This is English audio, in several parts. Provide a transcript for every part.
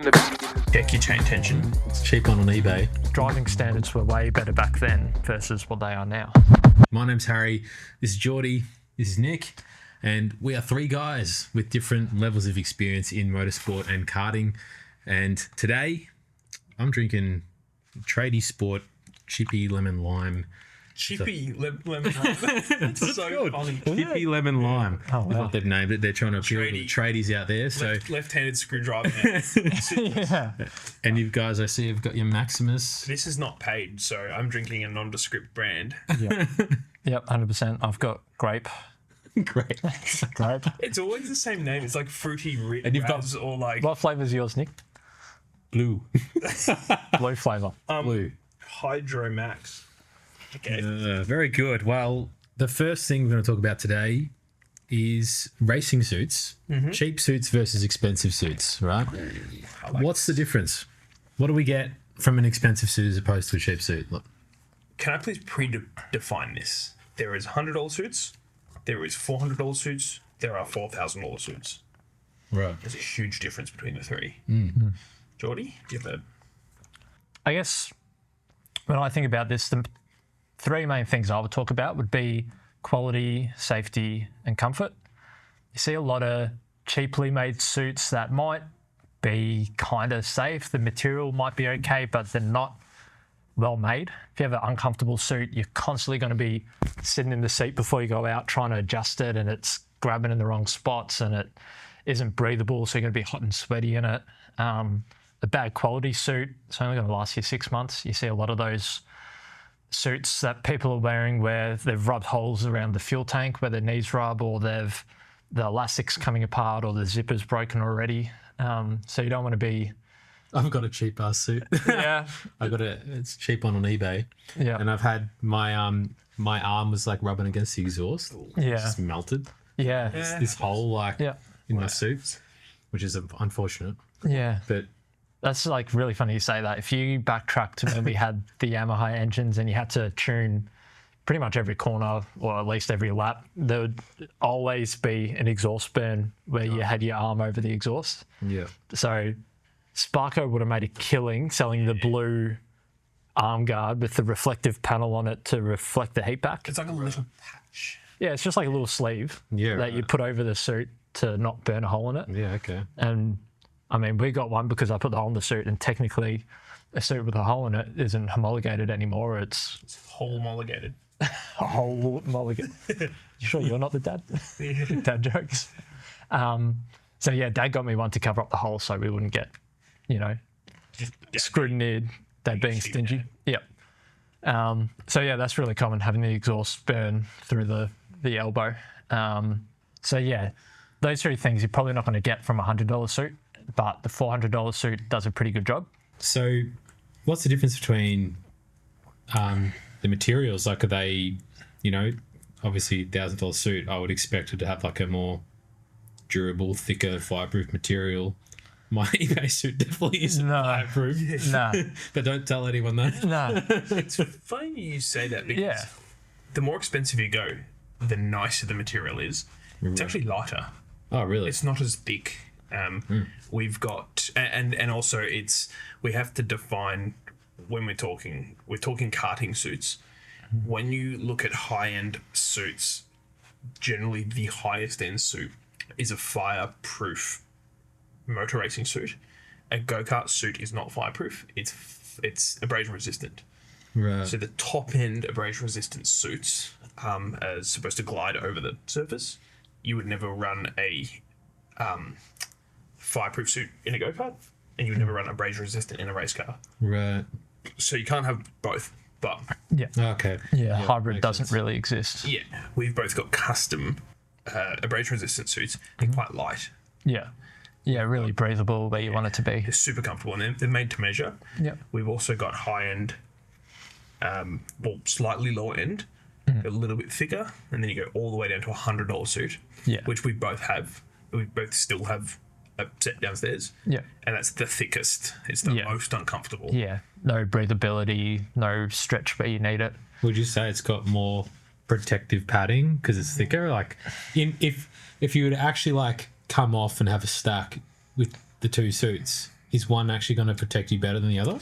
Check your chain tension. It's cheap on eBay. Driving standards were way better back then versus what they are now. My name's Harry. This is Geordie. This is Nick. And we are three guys with different levels of experience in motorsport and karting. And today, I'm drinking Tradie Sport Chippy Lemon Lime. Chippy lemon lime. That's so good. funny. Chippy Lemon Lime. Oh, wow. Is what they've named it. They're trying to appeal to the Tradie. tradies out there. So, Left-handed screwdriver. Yeah. and you guys, I see, have got your Maximus. This is not paid, so I'm drinking a nondescript brand. Yep. Yep, 100%. I've got grape. Great. Grape. It's always the same name. It's like fruity And you've got- Raz or like What flavour's yours, Nick? Blue. Blue flavour. Blue. Hydro Max. Okay. Very good. Well, the first thing we're going to talk about today is racing suits, cheap suits versus expensive suits, right? What's the difference? What do we get from an expensive suit as opposed to a cheap suit? Look. Can I please define this? There is $100 suits. There is $400 suits. There are $4,000 suits. Right. There's a huge difference between the three. Geordie, do you have a... I guess when I think about this, the three main things I would talk about would be quality, safety, and comfort. You see a lot of cheaply made suits that might be kind of safe. The material might be okay, but they're not well made. If you have an uncomfortable suit, you're constantly going to be sitting in the seat before you go out trying to adjust it, and it's grabbing in the wrong spots, and it isn't breathable, so you're going to be hot and sweaty in it. A bad quality suit, it's only going to last you 6 months. You see a lot of those suits that people are wearing where they've rubbed holes around the fuel tank where their knees rub, or the elastic's coming apart, or the zipper's broken already. So you don't want to be... I've got a cheap ass suit. Yeah. It's cheap on eBay. Yeah. And I've had my my arm was like rubbing against the exhaust. Yeah. It's just melted. Yeah. This hole like Yeah. in my suit, which is unfortunate. Yeah. But That's like really funny you say that. If you backtrack to when we had the Yamaha engines and you had to tune pretty much every corner or at least every lap, there would always be an exhaust burn where you had your arm over the exhaust. yeah. So Sparko would have made a killing selling the blue arm guard with the reflective panel on it to reflect the heat back. It's like a little patch. Yeah, it's just like a little sleeve Yeah, that you right. put over the suit to not burn a hole in it. Yeah, okay. And I mean, we got one because I put the hole in the suit, and technically a suit with a hole in it isn't homologated anymore. It's It's homologated. a whole homologated. You sure you're not the dad? Dad jokes. So yeah, Dad got me one to cover up the hole so we wouldn't get, scrutineered, Dad being stingy. Yep. So yeah, that's really common, having the exhaust burn through the elbow. So yeah, those three things you're probably not going to get from a $100 suit, but the $400 suit does a pretty good job. So, what's the difference between the materials? Like, are they, obviously $1,000 suit? I would expect it to have like a more durable, thicker, fireproof material. My eBay suit definitely isn't No. fireproof. No, But don't tell anyone that. no. It's funny you say that because Yeah. the more expensive you go, the nicer the material is. It's actually lighter. Oh, really? It's not as thick. We've got, and also we have to define when we're talking karting suits. When you look at high-end suits, generally the highest end suit is a fireproof motor racing suit. A go-kart suit is not fireproof. It's abrasion resistant. Right. So the top end abrasion resistant suits are supposed to glide over the surface. You would never run a fireproof suit in a go-kart, and you would never run abrasion resistant in a race car. Right. So you can't have both. But Okay. Yeah, hybrid makes doesn't sense. really exist. yeah, we've both got custom abrasion resistant suits. They're quite light. Yeah. Yeah, really breathable where you want it to be. They're super comfortable, and they're made to measure. Yep. We've also got high-end, slightly lower end, a little bit thicker, and then you go all the way down to a $100 suit, Yeah. which we both have. We both still have a set downstairs, Yeah. and that's the thickest. It's the Yeah. most uncomfortable. Yeah. No breathability, no stretch where you need it. Would you say it's got more protective padding because it's thicker? Like, if you would actually like come off and have a stack with the two suits, is one actually going to protect you better than the other?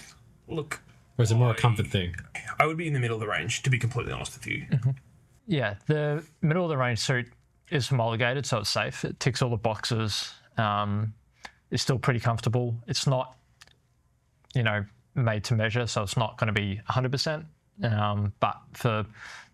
Look, Or is it more a comfort thing? I would be in the middle of the range, to be completely honest with you. Yeah, the middle of the range suit is homologated, so it's safe. It ticks all the boxes. It's still pretty comfortable. It's not, made to measure, so it's not going to be 100%. But for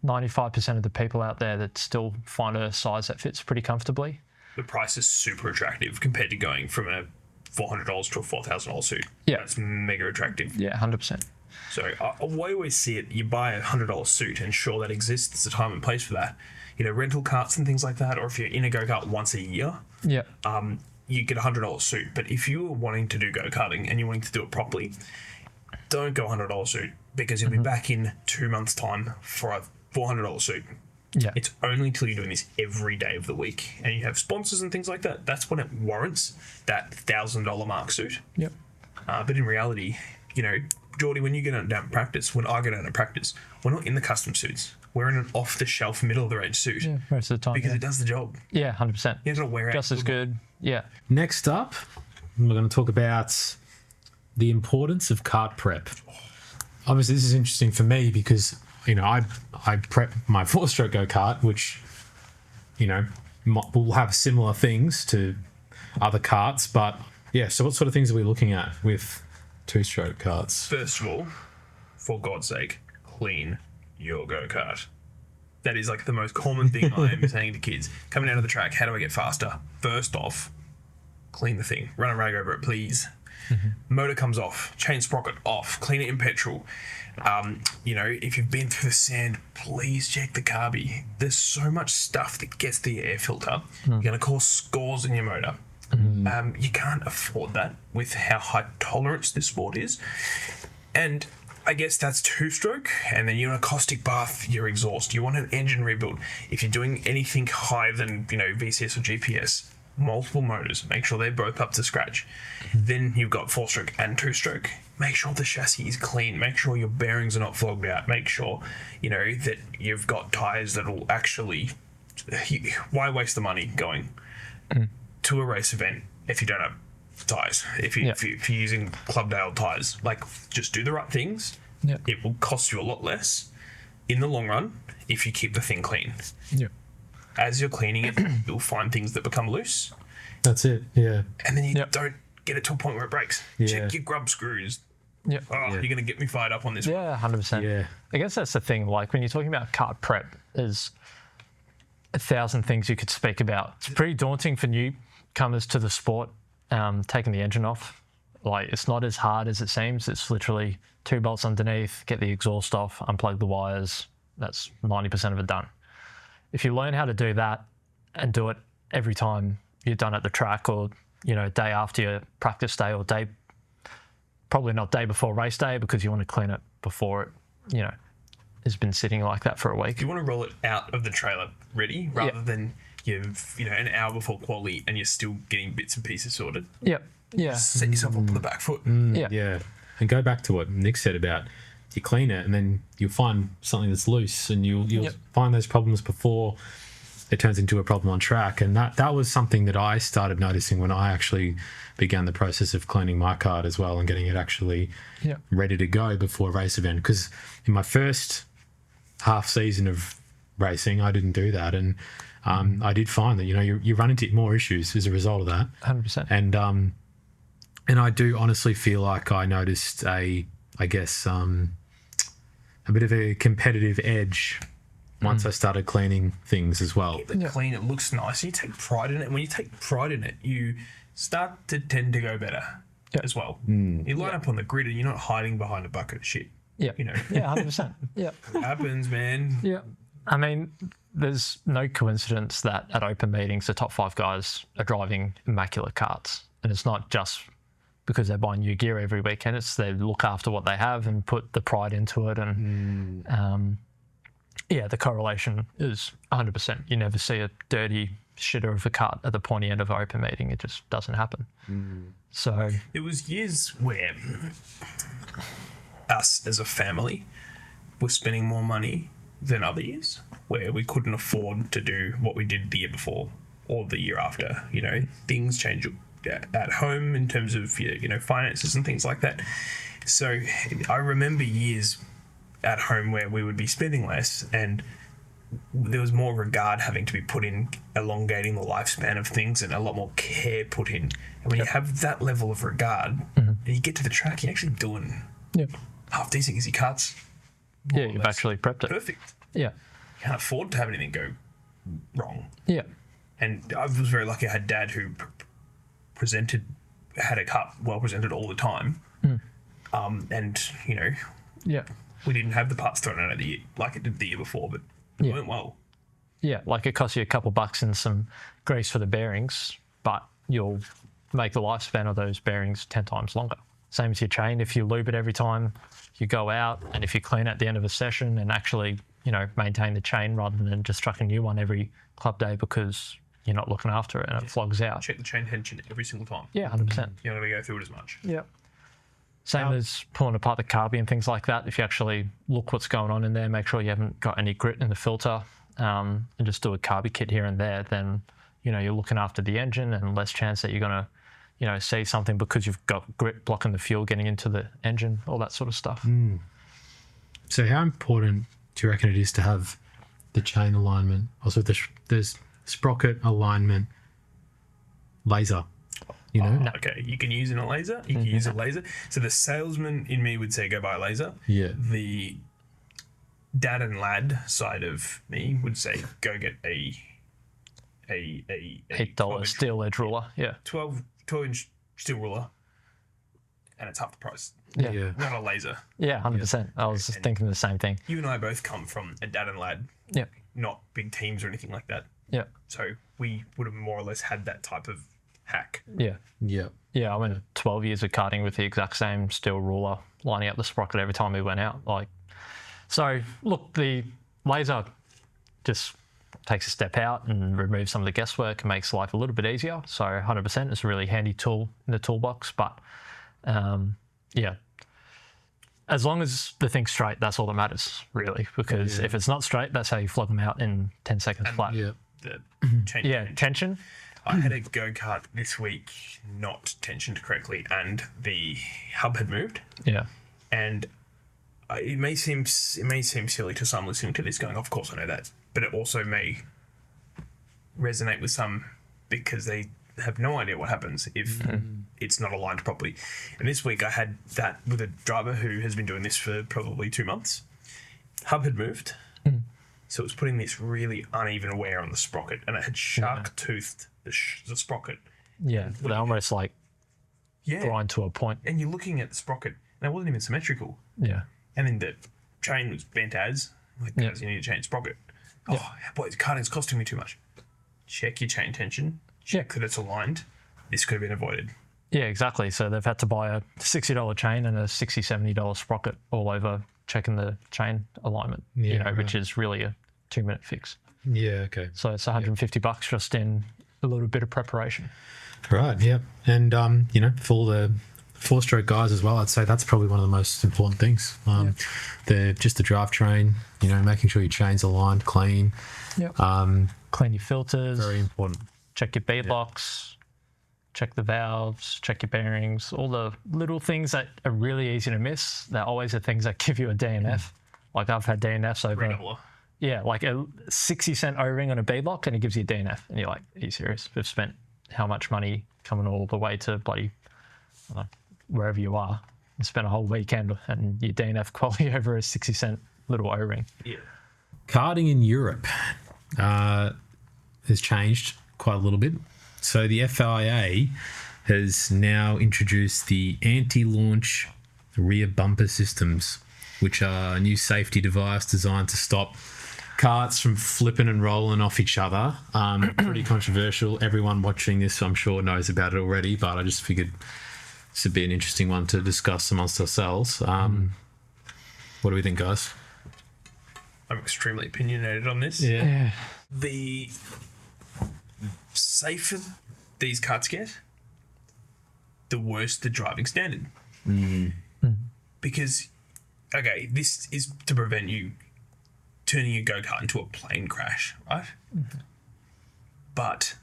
95% of the people out there that still find a size that fits pretty comfortably. The price is super attractive compared to going from a $400 to a $4,000 suit. Yeah. That's mega attractive. Yeah, 100%. So I always see it, you buy a $100 suit, and sure, that exists. There's a time and place for that. Rental karts and things like that, or if you're in a go-kart once a year, Yeah. you get a $100 suit. But if you're wanting to do go-karting and you're wanting to do it properly, don't go $100 suit, because you'll be back in 2 months' time for a $400 suit. Yeah. It's only till you're doing this every day of the week and you have sponsors and things like that. That's when it warrants that $1,000 mark suit. Yep. But in reality, Geordie, when you get down to practice, when I go down to practice, we're not in the custom suits. We're in an off-the-shelf, middle-of-the-range suit. Yeah, most of the time. Because it does the job. Yeah, 100%. It's not wear out. Just as good. Yeah. Next up, we're going to talk about the importance of kart prep. Obviously, this is interesting for me because, I prep my 4-stroke go-kart, which, will have similar things to other karts. But, yeah, so what sort of things are we looking at with 2-stroke karts? First of all, for God's sake, clean your go-kart. That is like the most common thing I am saying to kids. Coming out of the track, how do I get faster? First off, clean the thing. Run a rag over it, please. Motor comes off, chain sprocket off, clean it in petrol. If you've been through the sand, please check the carby. There's so much stuff that gets the air filter. You're going to cause scores in your motor. You can't afford that with how high tolerance this sport is. And I guess that's 2-stroke, and then you want a caustic bath your exhaust. You want an engine rebuild. If you're doing anything higher than, VCS or GPS, multiple motors, make sure they're both up to scratch. Then you've got 4-stroke and 2-stroke. Make sure the chassis is clean. Make sure your bearings are not flogged out. Make sure, that you've got tyres that will actually... Why waste the money going to a race event if you don't have tyres? If you're using Clubdale tyres, just do the right things. Yeah. It will cost you a lot less in the long run if you keep the thing clean. Yeah. As you're cleaning it, you'll find things that become loose. That's it, yeah. And then you don't get it to a point where it breaks. Yeah. Check your grub screws. Yeah. You're going to get me fired up on this one. Yeah, 100%. Yeah. I guess that's the thing. Like when you're talking about kart prep, there's 1,000 things you could speak about. It's pretty daunting for newcomers to the sport, taking the engine off. It's not as hard as it seems. It's literally 2 bolts underneath, get the exhaust off, unplug the wires. That's 90% of it done. If you learn how to do that and do it every time you're done at the track, or, day after your practice day, or probably not day before race day, because you want to clean it before it, has been sitting like that for a week. You want to roll it out of the trailer ready rather than you've, an hour before quali and you're still getting bits and pieces sorted. Yep. Yeah. Set yourself up on the back foot. Yeah. And go back to what Nick said about you clean it and then you'll find something that's loose, and you'll find those problems before it turns into a problem on track. And that was something that I started noticing when I actually began the process of cleaning my kart as well and getting it actually ready to go before a race event. Because in my first half season of racing, I didn't do that. And I did find that, you run into more issues as a result of that. 100%. And I do honestly feel like I noticed a bit of a competitive edge once I started cleaning things as well. Keep it clean, it looks nice. You take pride in it. When you take pride in it, you start to tend to go better as well. You line up on the grid and you're not hiding behind a bucket of shit. Yeah. Yeah, 100%. Yeah. It happens, man. Yeah. I mean, there's no coincidence that at open meetings, the top 5 guys are driving immaculate karts. And it's not just because they're buying new gear every weekend. It's they look after what they have and put the pride into it. And the correlation is 100%. You never see a dirty shitter of a kart at the pointy end of an open meeting. It just doesn't happen. So there was years where us as a family were spending more money than other years, where we couldn't afford to do what we did the year before or the year after. Things change at home in terms of finances and things like that. So I remember years at home where we would be spending less, and there was more regard having to be put in elongating the lifespan of things and a lot more care put in. And when you have that level of regard and you get to the track, you're actually doing half decent because your kart's Yeah, you've actually prepped it. perfect. Yeah. You can't afford to have anything go wrong. Yeah. And I was very lucky I had Dad who had a kart well presented all the time. And, Yeah. we didn't have the parts thrown out of the year like it did the year before, but it went well. Yeah, like it costs you a couple bucks and some grease for the bearings, but you'll make the lifespan of those bearings 10 times longer. Same as your chain. If you lube it every time you go out, and if you clean at the end of a session and actually, maintain the chain rather than just chuck a new one every club day because you're not looking after it and it flogs out. Check the chain tension every single time. Yeah, 100%. You're not going to go through it as much. Yeah. Same as pulling apart the carby and things like that. If you actually look what's going on in there, make sure you haven't got any grit in the filter, and just do a carby kit here and there, then, you're looking after the engine and less chance that you're going to, see something because you've got grit blocking the fuel getting into the engine, all that sort of stuff. So how important do you reckon it is to have the chain alignment? Also, there's sprocket alignment laser. Okay, you can use a laser. You can use a laser. So the salesman in me would say go buy a laser. Yeah. The dad and lad side of me would say go get a $8 steel edge ruler. Yeah. 12-inch steel ruler, and it's half the price. Yeah. Not a laser. Yeah, 100%. I was just thinking the same thing. You and I both come from a dad and lad. Yeah. Not big teams or anything like that. Yeah. So we would have more or less had that type of hack. Yeah. Yeah. Yeah, I went 12 years of karting with the exact same steel ruler, lining up the sprocket every time we went out. So look, the laser just takes a step out and removes some of the guesswork and makes life a little bit easier. So 100%, it's a really handy tool in the toolbox. But as long as the thing's straight, that's all that matters, really. Because if it's not straight, that's how you flog them out in 10 seconds flat. Yeah. The chain. Yeah, tension. I had a go-kart this week not tensioned correctly, and the hub had moved. Yeah. And it may seem silly to some listening to this going, of course I know that, but it also may resonate with some because they have no idea what happens if it's not aligned properly. And this week I had that with a driver who has been doing this for probably 2 months. Hub had moved, so it was putting this really uneven wear on the sprocket, and it had shark-toothed the sprocket. Yeah, they almost grind to a point. And you're looking at the sprocket, and it wasn't even symmetrical. Yeah. And then the chain was bent as, guys, you need to change sprocket. Oh, boy, the karting's costing me too much. Check your chain tension. Check that it's aligned. This could have been avoided. Yeah, exactly. So they've had to buy a $60 chain and a $60, $70 sprocket all over checking the chain alignment, which is really a 2-minute fix. Yeah, okay. So it's $150 just in a little bit of preparation. Right, yeah. And, for all the 4-stroke guys as well, I'd say that's probably one of the most important things. The drivetrain, making sure your chain's aligned, clean. Yep. Clean your filters. Very important. Check your bead locks. Check the valves. Check your bearings. All the little things that are really easy to miss. They're always the things that give you a DNF. Like I've had DNFs over... Yeah, like a 60-cent O-ring on a bead lock and it gives you a DNF. And you're like, are you serious? We've spent how much money coming all the way to bloody, wherever you are, and spent a whole weekend and your DNF quality over a 60-cent little O-ring. Yeah. Karting in Europe has changed quite a little bit. So the FIA has now introduced the anti-launch rear bumper systems, which are a new safety device designed to stop karts from flipping and rolling off each other. Pretty controversial. Everyone watching this, I'm sure, knows about it already, but I just figured this would be an interesting one to discuss amongst ourselves. What do we think, guys? I'm extremely opinionated on this. Yeah. The safer these karts get, the worse the driving standard. Because, okay, this is to prevent you turning your go-kart into a plane crash, right? But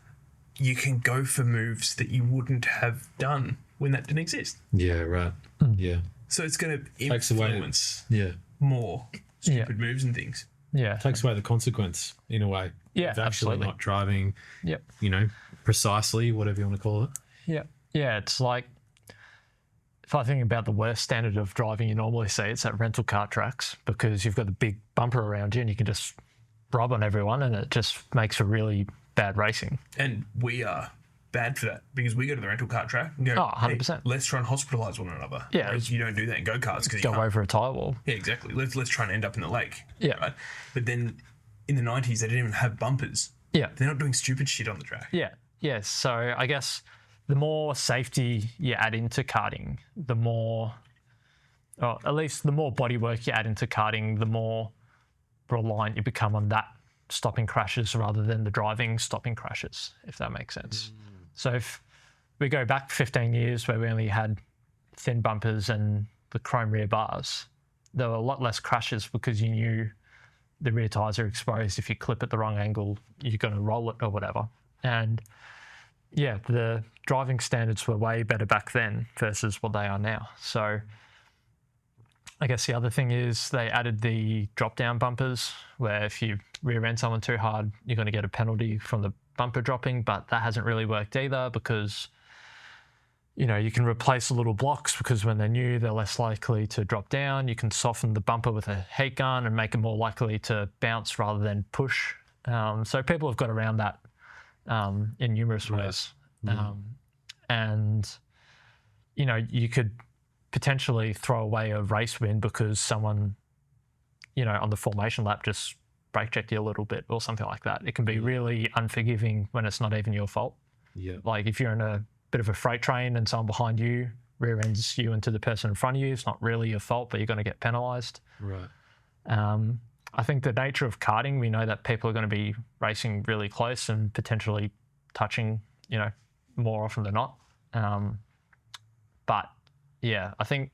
you can go for moves that you wouldn't have done when that didn't exist. Yeah, right. Yeah. So it's going to Takes away- influence Yeah. more stupid moves and things. Yeah. Takes away the consequence in a way. Yeah, of actually absolutely. not driving, Yep. precisely, whatever you want to call it. Yeah. Yeah. It's like, if I think about the worst standard of driving you normally see, it's at rental car tracks, because you've got the big bumper around you and you can just rub on everyone, and it just makes for really bad racing. And we are bad for that, because we go to the rental car track and go, Oh, 100%. Hey, let's try and hospitalise one another. Yeah. Whereas you don't do that in go-karts because you Go can't. over a tyre wall. Yeah, exactly. Let's try and end up in the lake. Yeah. Right? But then in the 90s, they didn't even have bumpers. Yeah. They're not doing stupid shit on the track. Yeah. Yeah. So I guess the more safety you add into karting, the more, or at least the more bodywork you add into karting, the more reliant you become on that stopping crashes rather than the driving stopping crashes, if that makes sense. So if we go back 15 years where we only had thin bumpers and the chrome rear bars, there were a lot less crashes because you knew the rear tyres are exposed. If you clip at the wrong angle, you're going to roll it or whatever. And yeah, the driving standards were way better back then versus what they are now. So I guess the other thing is they added the drop-down bumpers, where if you rear end someone too hard, you're going to get a penalty from the bumper dropping, but that hasn't really worked either, because you can replace the little blocks, because when they're new, they're less likely to drop down. You can soften the bumper with a heat gun and make it more likely to bounce rather than push. So people have got around that in numerous ways. And, you could potentially throw away a race win because someone, on the formation lap just brake checked you a little bit or something like that. It can be really unforgiving when it's not even your fault. Yeah. Like if you're in a bit of a freight train and someone behind you rear ends you into the person in front of you, it's not really your fault, but you're going to get penalised. Right. I think the nature of karting, we know that people are going to be racing really close and potentially touching, more often than not. But yeah, I think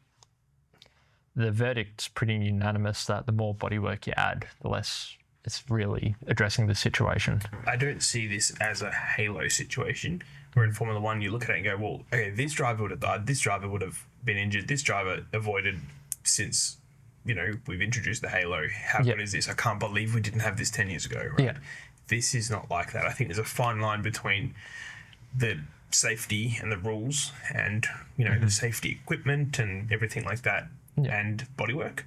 the verdict's pretty unanimous that the more bodywork you add, the less it's really addressing the situation. I don't see this as a halo situation where in Formula One you look at it and go, well, okay, this driver would have died, this driver would have been injured, this driver avoided since, we've introduced the halo. How good is this? I can't believe we didn't have this 10 years ago, right? Yeah. This is not like that. I think there's a fine line between the safety and the rules and, the safety equipment and everything like that and bodywork.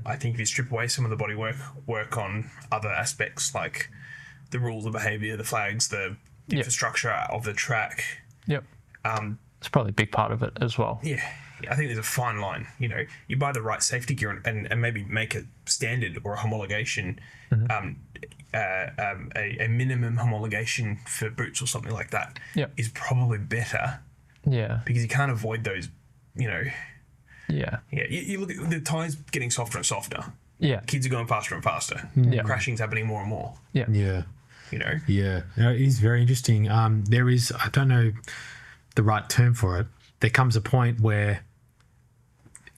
I think if you strip away some of the bodywork, work on other aspects like the rules of behaviour, the flags, the infrastructure of the track. Yep. It's probably a big part of it as well. Yeah, I think there's a fine line. You buy the right safety gear and maybe make a standard or a homologation, a minimum homologation for boots or something like that is probably better. Yeah. Because you can't avoid those, Yeah. Yeah, you look at the tyres getting softer and softer. Yeah. Kids are going faster and faster. Yeah. Crashing's happening more and more. Yeah. Yeah. Yeah. It is very interesting. There is, I don't know the right term for it. There comes a point where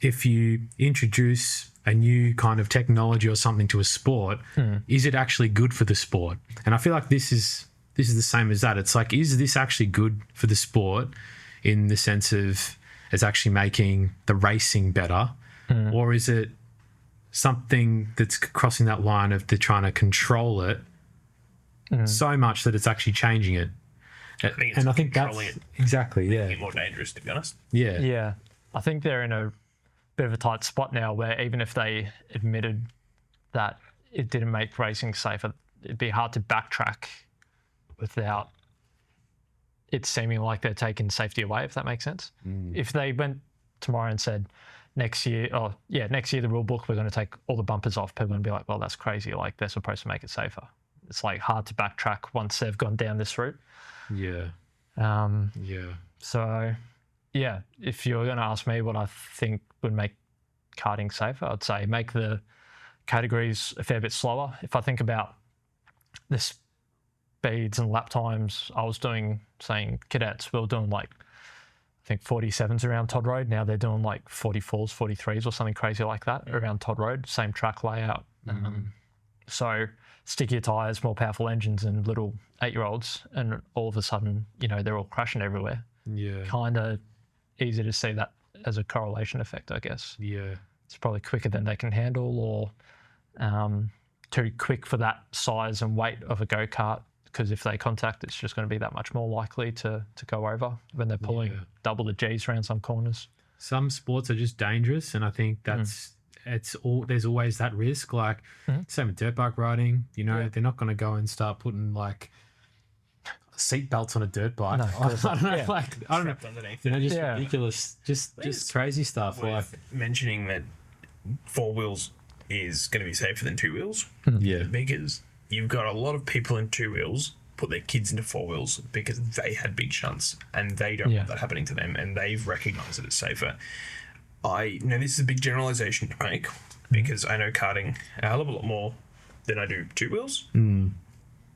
if you introduce a new kind of technology or something to a sport, is it actually good for the sport? And I feel like this is the same as that. It's like, is this actually good for the sport in the sense of it's actually making the racing better, or is it something that's crossing that line of they're trying to control it so much that it's actually changing it? I think that's exactly making it more dangerous, to be honest. Yeah. Yeah. I think they're in a bit of a tight spot now where even if they admitted that it didn't make racing safer, it'd be hard to backtrack without it seeming like they're taking safety away, if that makes sense. If they went tomorrow and said, next year the rule book, we're going to take all the bumpers off, people are going to be like, well, that's crazy. Like, they're supposed to make it safer. It's like hard to backtrack once they've gone down this route. Yeah. So, yeah, if you're going to ask me what I think would make karting safer, I'd say make the categories a fair bit slower. If I think about the speeds and lap times I was doing, saying cadets, we were doing like, I think 47s around Todd Road. Now they're doing like 44s, 43s or something crazy like that around Todd Road, same track layout. So stickier tires, more powerful engines, and little 8-year-olds, and all of a sudden, they're all crashing everywhere. Yeah. Kind of easy to see that as a correlation effect, I guess. Yeah. It's probably quicker than they can handle, or too quick for that size and weight of a go-kart, because if they contact, it's just going to be that much more likely to go over when they're pulling double the G's around some corners. Some sports are just dangerous, and I think there's always that risk. Like same with dirt bike riding, they're not going to go and start putting like seat belts on a dirt bike. No, I don't know, I don't know, Underneath. just ridiculous, just crazy stuff. Like Mentioning that 4 wheels is going to be safer than 2 wheels. Yeah, Because you've got a lot of people in 2 wheels put their kids into 4 wheels because they had big shunts and they don't want that happening to them, and they've recognised that it's safer. I know this is a big generalisation to make because I know karting a hell of a lot more than I do 2 wheels.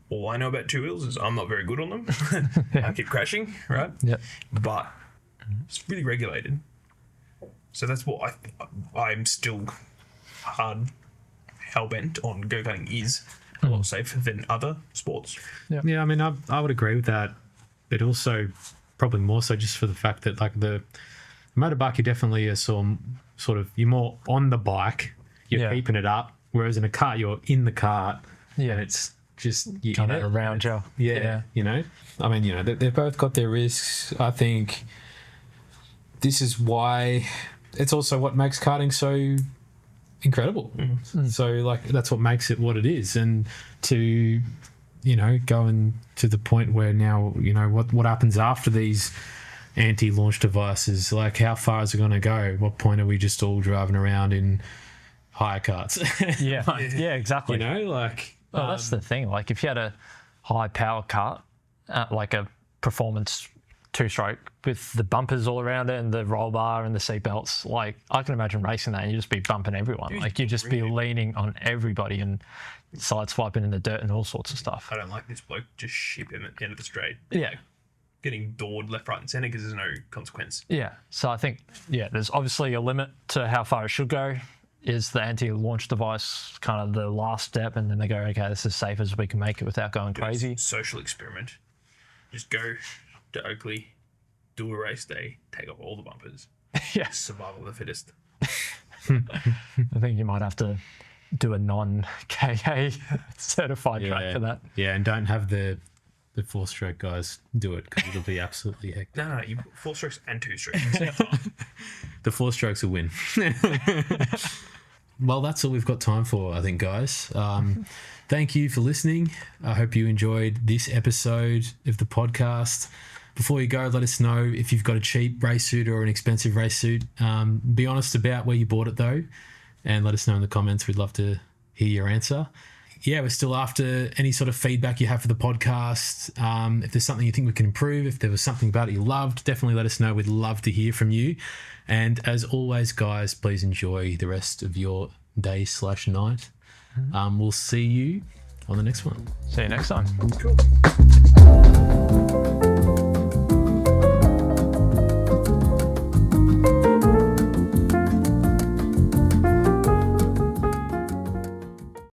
All I know about 2 wheels is I'm not very good on them. I keep crashing, right? Yep. But it's really regulated. So that's what I'm still hell-bent on go-karting is a lot safer than other sports. yeah. I mean, I would agree with that, but also probably more so just for the fact that like the motorbike, you definitely are sort of you're more on the bike, you're keeping it up, whereas in a kart you're in the cart, and it's just Kind of around you. Yeah. I mean, they've both got their risks. I think this is why it's also what makes karting so incredible. So like that's what makes it what it is, and to going to the point where now what happens after these anti-launch devices, like how far is it going to go? What point are we just all driving around in hire carts? Yeah, yeah, exactly. Well, that's the thing. Like if you had a high power kart, like a performance 2-stroke with the bumpers all around it and the roll bar and the seat belts, like I can imagine racing that and you'd just be bumping everyone. Like you'd just be leaning on everybody and side swiping in the dirt and all sorts of stuff. I don't like this bloke. Just ship him at the end of the straight. Yeah. Getting doored left, right and centre because there's no consequence. Yeah. So I think, there's obviously a limit to how far it should go. Is the anti-launch device kind of the last step, and then they go, okay, this is as safe as we can make it without going crazy. Social experiment. Just go to Oakley, do a race day, take off all the bumpers. Yeah. Survival of the fittest. I think you might have to do a non-KA certified track for that. Yeah, and don't have the 4-stroke guys do it because it'll be absolutely hectic. No, you 4 strokes and 2 strokes. The 4 strokes will win. Well, that's all we've got time for, I think, guys. Thank you for listening. I hope you enjoyed this episode of the podcast. Before you go, let us know if you've got a cheap race suit or an expensive race suit. Be honest about where you bought it, though, and let us know in the comments. We'd love to hear your answer. Yeah, we're still after any sort of feedback you have for the podcast. If there's something you think we can improve, if there was something about it you loved, definitely let us know. We'd love to hear from you. And as always, guys, please enjoy the rest of your day/night. We'll see you on the next one. See you next time. Cool.